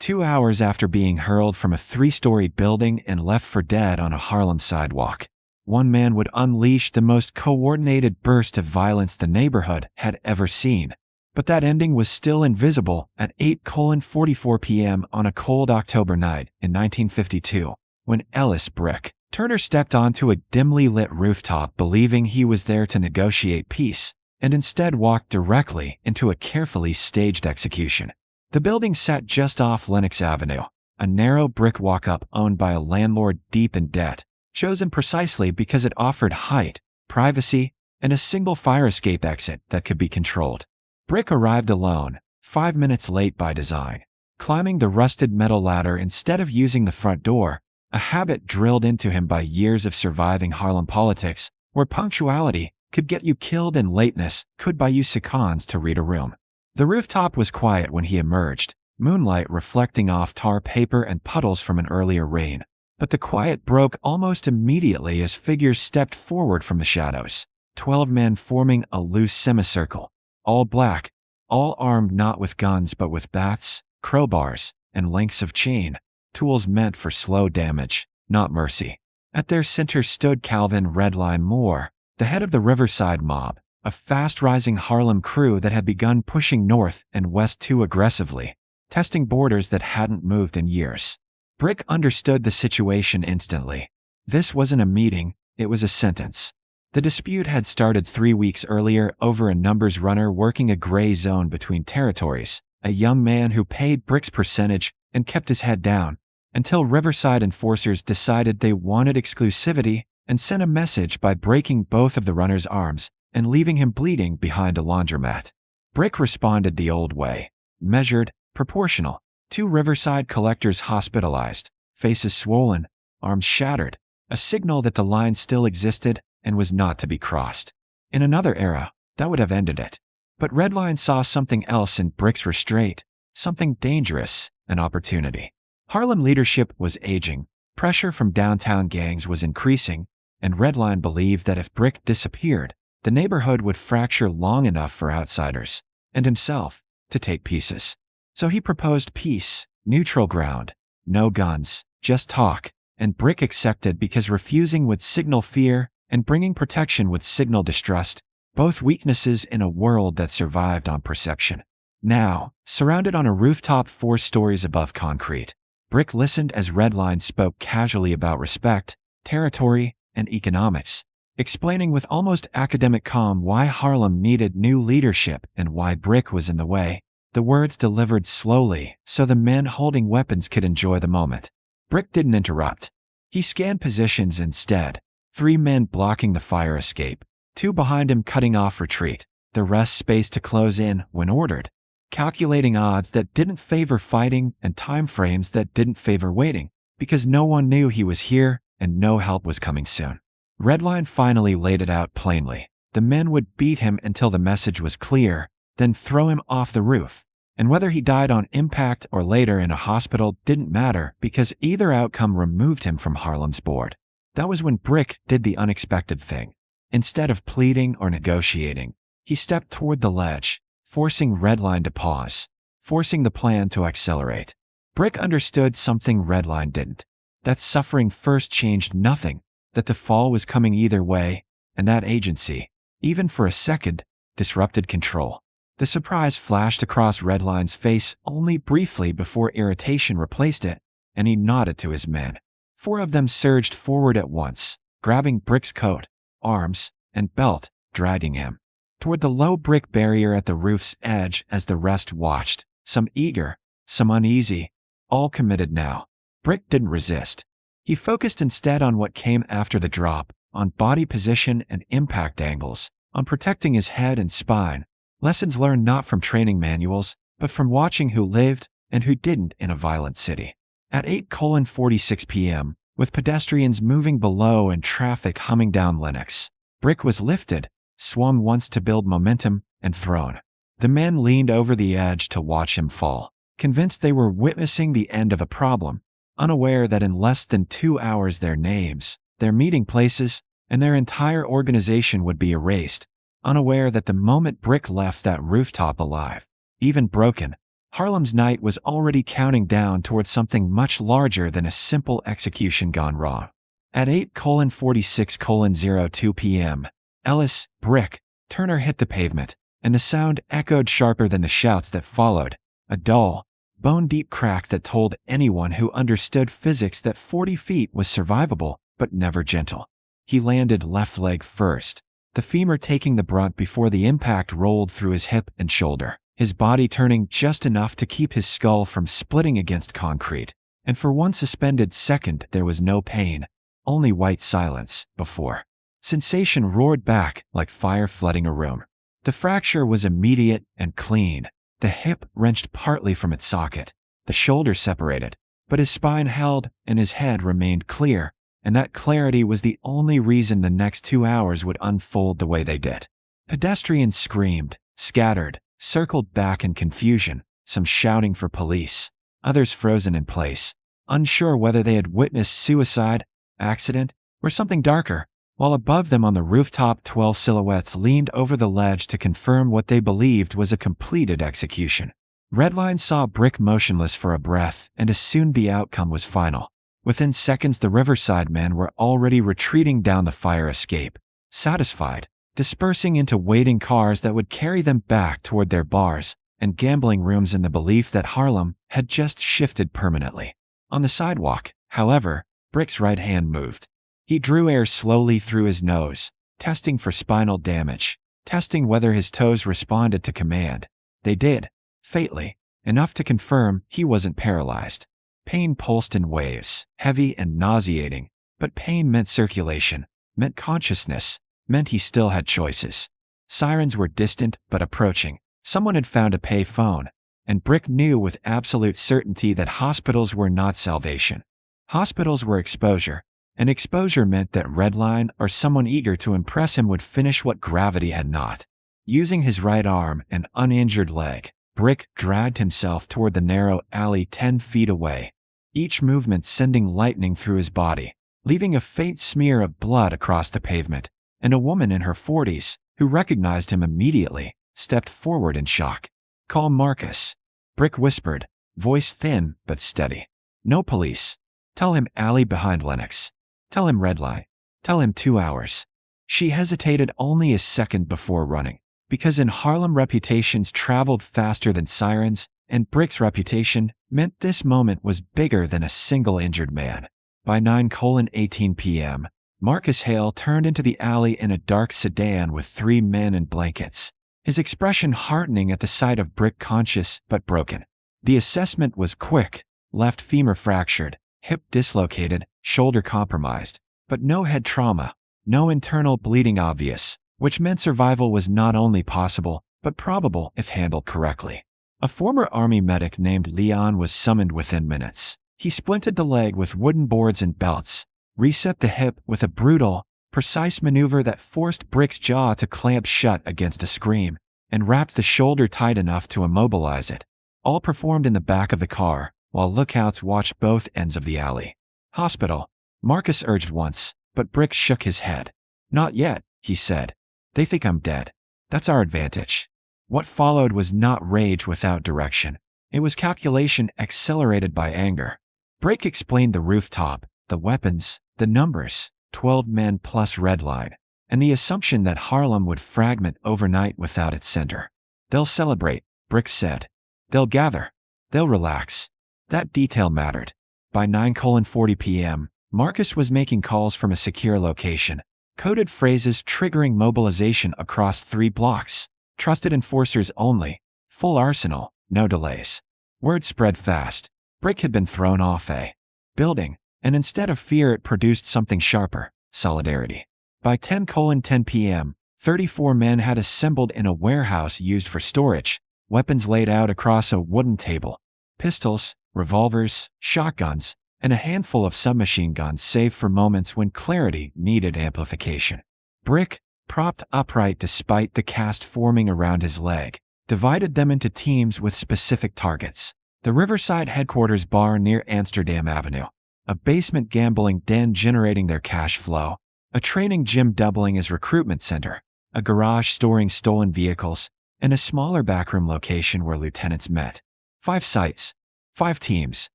2 hours after being hurled from a 3-story building and left for dead on a Harlem sidewalk, one man would unleash the most coordinated burst of violence the neighborhood had ever seen. But that ending was still invisible at 8:44 p.m. on a cold October night in 1952, when Ellis Brick Turner stepped onto a dimly lit rooftop believing he was there to negotiate peace, and instead walked directly into a carefully staged execution. The building sat just off Lenox Avenue, a narrow brick walk-up owned by a landlord deep in debt, chosen precisely because it offered height, privacy, and a single fire escape exit that could be controlled. Brick arrived alone, 5 minutes late by design, climbing the rusted metal ladder instead of using the front door, a habit drilled into him by years of surviving Harlem politics, where punctuality could get you killed and lateness could buy you seconds to read a room. The rooftop was quiet when he emerged, moonlight reflecting off tar paper and puddles from an earlier rain. But the quiet broke almost immediately as figures stepped forward from the shadows, 12 men forming a loose semicircle, all black, all armed not with guns but with bats, crowbars, and lengths of chain, tools meant for slow damage, not mercy. At their center stood Calvin Redline Moore, the head of the Riverside Mob, a fast-rising Harlem crew that had begun pushing north and west too aggressively, testing borders that hadn't moved in years. Brick understood the situation instantly. This wasn't a meeting, it was a sentence. The dispute had started 3 weeks earlier over a numbers runner working a gray zone between territories, a young man who paid Brick's percentage and kept his head down, until Riverside enforcers decided they wanted exclusivity and sent a message by breaking both of the runner's arms and leaving him bleeding behind a laundromat. Brick responded the old way, measured, proportional. 2 Riverside collectors hospitalized, faces swollen, arms shattered, a signal that the line still existed and was not to be crossed. In another era, that would have ended it. But Redline saw something else in Brick's restraint, something dangerous, an opportunity. Harlem leadership was aging, pressure from downtown gangs was increasing, and Redline believed that if Brick disappeared, the neighborhood would fracture long enough for outsiders, and himself, to take pieces. So he proposed peace, neutral ground, no guns, just talk, and Brick accepted because refusing would signal fear and bringing protection would signal distrust, both weaknesses in a world that survived on perception. Now, surrounded on a rooftop 4 stories above concrete, Brick listened as Redline spoke casually about respect, territory, and economics, explaining with almost academic calm why Harlem needed new leadership and why Brick was in the way. The words delivered slowly so the men holding weapons could enjoy the moment. Brick didn't interrupt. He scanned positions instead, 3 men blocking the fire escape, 2 behind him cutting off retreat, the rest spaced to close in when ordered, calculating odds that didn't favor fighting and time frames that didn't favor waiting, because no one knew he was here and no help was coming soon. Redline finally laid it out plainly. The men would beat him until the message was clear, then throw him off the roof. And whether he died on impact or later in a hospital didn't matter because either outcome removed him from Harlem's board. That was when Brick did the unexpected thing. Instead of pleading or negotiating, he stepped toward the ledge, forcing Redline to pause, forcing the plan to accelerate. Brick understood something Redline didn't. That suffering first changed nothing, that the fall was coming either way, and that agency, even for a second, disrupted control. The surprise flashed across Redline's face only briefly before irritation replaced it, and he nodded to his men. 4 of them surged forward at once, grabbing Brick's coat, arms, and belt, dragging him toward the low brick barrier at the roof's edge as the rest watched, some eager, some uneasy, all committed now. Brick didn't resist. He focused instead on what came after the drop, on body position and impact angles, on protecting his head and spine. Lessons learned not from training manuals, but from watching who lived and who didn't in a violent city. At 8:46 p.m., with pedestrians moving below and traffic humming down Lenox, Brick was lifted, swung once to build momentum, and thrown. The men leaned over the edge to watch him fall, convinced they were witnessing the end of a problem, unaware that in less than 2 hours their names, their meeting places, and their entire organization would be erased, unaware that the moment Brick left that rooftop alive, even broken, Harlem's night was already counting down towards something much larger than a simple execution gone wrong. At 8:46:02 p.m., Ellis, Brick, Turner hit the pavement, and the sound echoed sharper than the shouts that followed, a dull, bone-deep crack that told anyone who understood physics that 40 feet was survivable, but never gentle. He landed left leg first, the femur taking the brunt before the impact rolled through his hip and shoulder, his body turning just enough to keep his skull from splitting against concrete. And for one suspended second there was no pain, only white silence, before sensation roared back like fire flooding a room. The fracture was immediate and clean. The hip wrenched partly from its socket, the shoulder separated, but his spine held and his head remained clear, and that clarity was the only reason the next 2 hours would unfold the way they did. Pedestrians screamed, scattered, circled back in confusion, some shouting for police, others frozen in place, unsure whether they had witnessed suicide, accident, or something darker, while above them on the rooftop 12 silhouettes leaned over the ledge to confirm what they believed was a completed execution. Redline saw Brick motionless for a breath and assumed the outcome was final. Within seconds the Riverside men were already retreating down the fire escape, satisfied, dispersing into waiting cars that would carry them back toward their bars and gambling rooms in the belief that Harlem had just shifted permanently. On the sidewalk, however, Brick's right hand moved. He drew air slowly through his nose, testing for spinal damage, testing whether his toes responded to command. They did, faintly, enough to confirm he wasn't paralyzed. Pain pulsed in waves, heavy and nauseating, but pain meant circulation, meant consciousness, meant he still had choices. Sirens were distant but approaching. Someone had found a pay phone, and Brick knew with absolute certainty that hospitals were not salvation. Hospitals were exposure, and exposure meant that Redline or someone eager to impress him would finish what gravity had not. Using his right arm and uninjured leg, Brick dragged himself toward the narrow alley 10 feet away, each movement sending lightning through his body, leaving a faint smear of blood across the pavement, and a woman in her 40s, who recognized him immediately, stepped forward in shock. "Call Marcus," Brick whispered, voice thin but steady. "No police. Tell him alley behind Lenox. Tell him Redline. Tell him 2 hours." She hesitated only a second before running, because in Harlem reputations traveled faster than sirens, and Brick's reputation meant this moment was bigger than a single injured man. By 9:18 p.m., Marcus Hale turned into the alley in a dark sedan with 3 men in blankets, his expression heartening at the sight of Brick conscious but broken. The assessment was quick: left femur fractured, hip dislocated, shoulder compromised, but no head trauma, no internal bleeding obvious, which meant survival was not only possible, but probable if handled correctly. A former Army medic named Leon was summoned within minutes. He splinted the leg with wooden boards and belts, reset the hip with a brutal, precise maneuver that forced Brick's jaw to clamp shut against a scream, and wrapped the shoulder tight enough to immobilize it. All performed in the back of the car, while lookouts watched both ends of the alley. "Hospital," Marcus urged once, but Brick shook his head. "Not yet," he said. "They think I'm dead. That's our advantage." What followed was not rage without direction. It was calculation accelerated by anger. Brick explained the rooftop, the weapons, the numbers, 12 men plus Redline, and the assumption that Harlem would fragment overnight without its center. "They'll celebrate," Brick said. "They'll gather. They'll relax." That detail mattered. By 9:40 p.m., Marcus was making calls from a secure location, coded phrases triggering mobilization across 3 blocks. Trusted enforcers only, full arsenal, no delays. Word spread fast. Brick had been thrown off a building, and instead of fear it produced something sharper: solidarity. By 10:10 p.m., 34 men had assembled in a warehouse used for storage, weapons laid out across a wooden table. Pistols, revolvers, shotguns, and a handful of submachine guns save for moments when clarity needed amplification. Brick, propped upright despite the cast forming around his leg, divided them into teams with specific targets. The Riverside headquarters bar near Amsterdam Avenue, a basement gambling den generating their cash flow, a training gym doubling as recruitment center, a garage storing stolen vehicles, and a smaller backroom location where lieutenants met. 5 sites, 5 teams,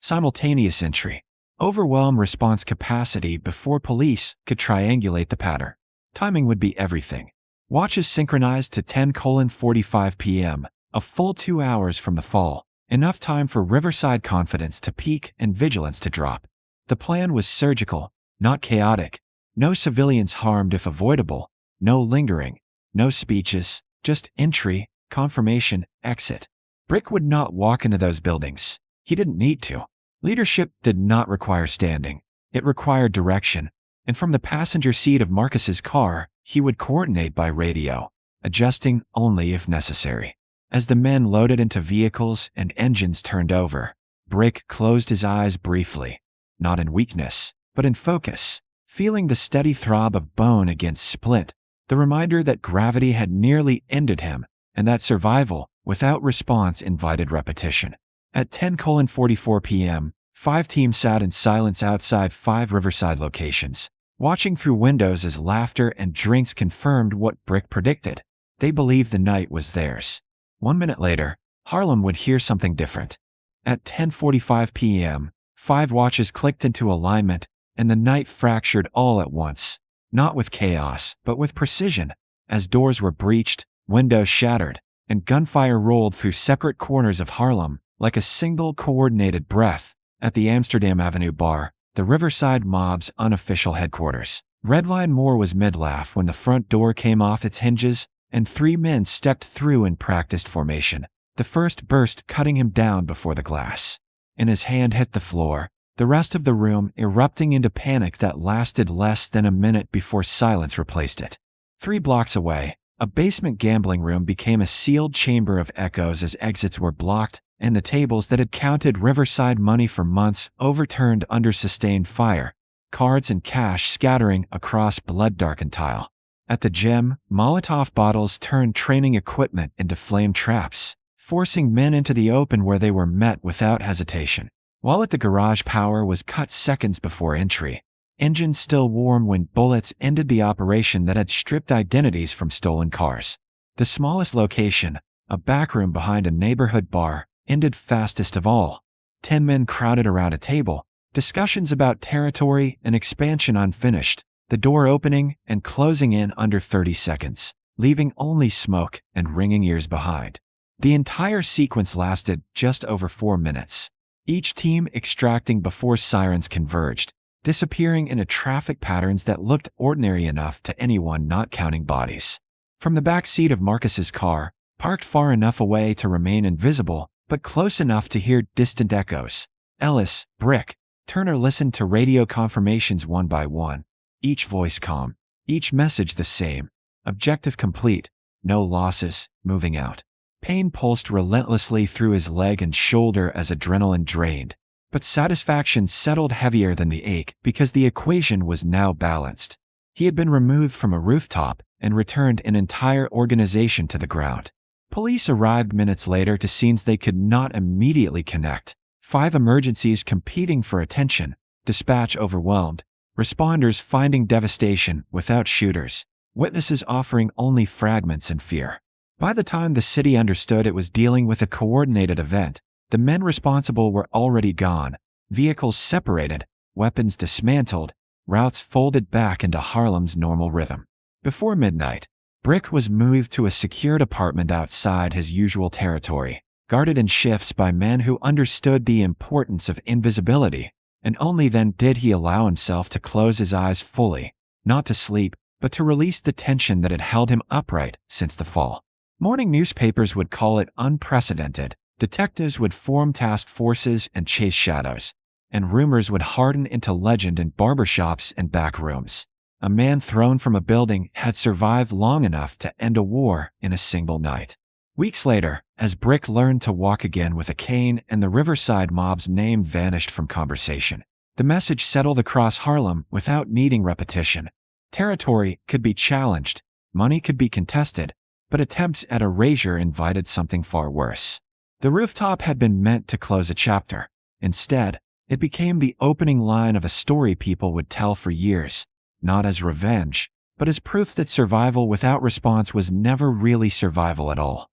simultaneous entry, overwhelm response capacity before police could triangulate the pattern. Timing would be everything. Watches synchronized to 10:45 p.m., a full 2 hours from the fall, enough time for Riverside confidence to peak and vigilance to drop. The plan was surgical, not chaotic. No civilians harmed if avoidable, no lingering, no speeches, just entry, confirmation, exit. Brick would not walk into those buildings. He didn't need to. Leadership did not require standing. It required direction. And from the passenger seat of Marcus's car, he would coordinate by radio, adjusting only if necessary. As the men loaded into vehicles and engines turned over, Brick closed his eyes briefly, not in weakness, but in focus, feeling the steady throb of bone against split, the reminder that gravity had nearly ended him, and that survival, without response, invited repetition. At 10:44 p.m., 5 teams sat in silence outside 5 Riverside locations, watching through windows as laughter and drinks confirmed what Brick predicted. They believed the night was theirs. 1 minute later, Harlem would hear something different. At 10:45 p.m., 5 watches clicked into alignment, and the night fractured all at once, not with chaos, but with precision, as doors were breached, windows shattered, and gunfire rolled through separate corners of Harlem like a single coordinated breath. At the Amsterdam Avenue bar, the Riverside Mob's unofficial headquarters, Redline Moore was mid-laugh when the front door came off its hinges and 3 men stepped through in practiced formation, the first burst cutting him down before the glass. And his hand hit the floor, the rest of the room erupting into panic that lasted less than a minute before silence replaced it. 3 blocks away, a basement gambling room became a sealed chamber of echoes as exits were blocked, and the tables that had counted Riverside money for months overturned under sustained fire, cards and cash scattering across blood-darkened tile. At the gym, Molotov bottles turned training equipment into flame traps, forcing men into the open where they were met without hesitation. While at the garage, power was cut seconds before entry, engines still warm when bullets ended the operation that had stripped identities from stolen cars. The smallest location, a back room behind a neighborhood bar, ended fastest of all. 10 men crowded around a table, discussions about territory and expansion unfinished, the door opening and closing in under 30 seconds, leaving only smoke and ringing ears behind. The entire sequence lasted just over 4 minutes, each team extracting before sirens converged, disappearing into traffic patterns that looked ordinary enough to anyone not counting bodies. From the back seat of Marcus's car, parked far enough away to remain invisible, but close enough to hear distant echoes, Ellis, Brick, Turner listened to radio confirmations one by one, each voice calm, each message the same, objective complete, no losses, moving out. Pain pulsed relentlessly through his leg and shoulder as adrenaline drained, but satisfaction settled heavier than the ache because the equation was now balanced. He had been removed from a rooftop and returned an entire organization to the ground. Police arrived minutes later to scenes they could not immediately connect. 5 emergencies competing for attention, dispatch overwhelmed, responders finding devastation without shooters, witnesses offering only fragments and fear. By the time the city understood it was dealing with a coordinated event, the men responsible were already gone, vehicles separated, weapons dismantled, routes folded back into Harlem's normal rhythm. Before midnight, Brick was moved to a secured apartment outside his usual territory, guarded in shifts by men who understood the importance of invisibility, and only then did he allow himself to close his eyes fully, not to sleep, but to release the tension that had held him upright since the fall. Morning newspapers would call it unprecedented, detectives would form task forces and chase shadows, and rumors would harden into legend in barbershops and back rooms. A man thrown from a building had survived long enough to end a war in a single night. Weeks later, as Brick learned to walk again with a cane and the Riverside Mob's name vanished from conversation, the message settled across Harlem without needing repetition. Territory could be challenged, money could be contested, but attempts at erasure invited something far worse. The rooftop had been meant to close a chapter. Instead, it became the opening line of a story people would tell for years, not as revenge, but as proof that survival without response was never really survival at all.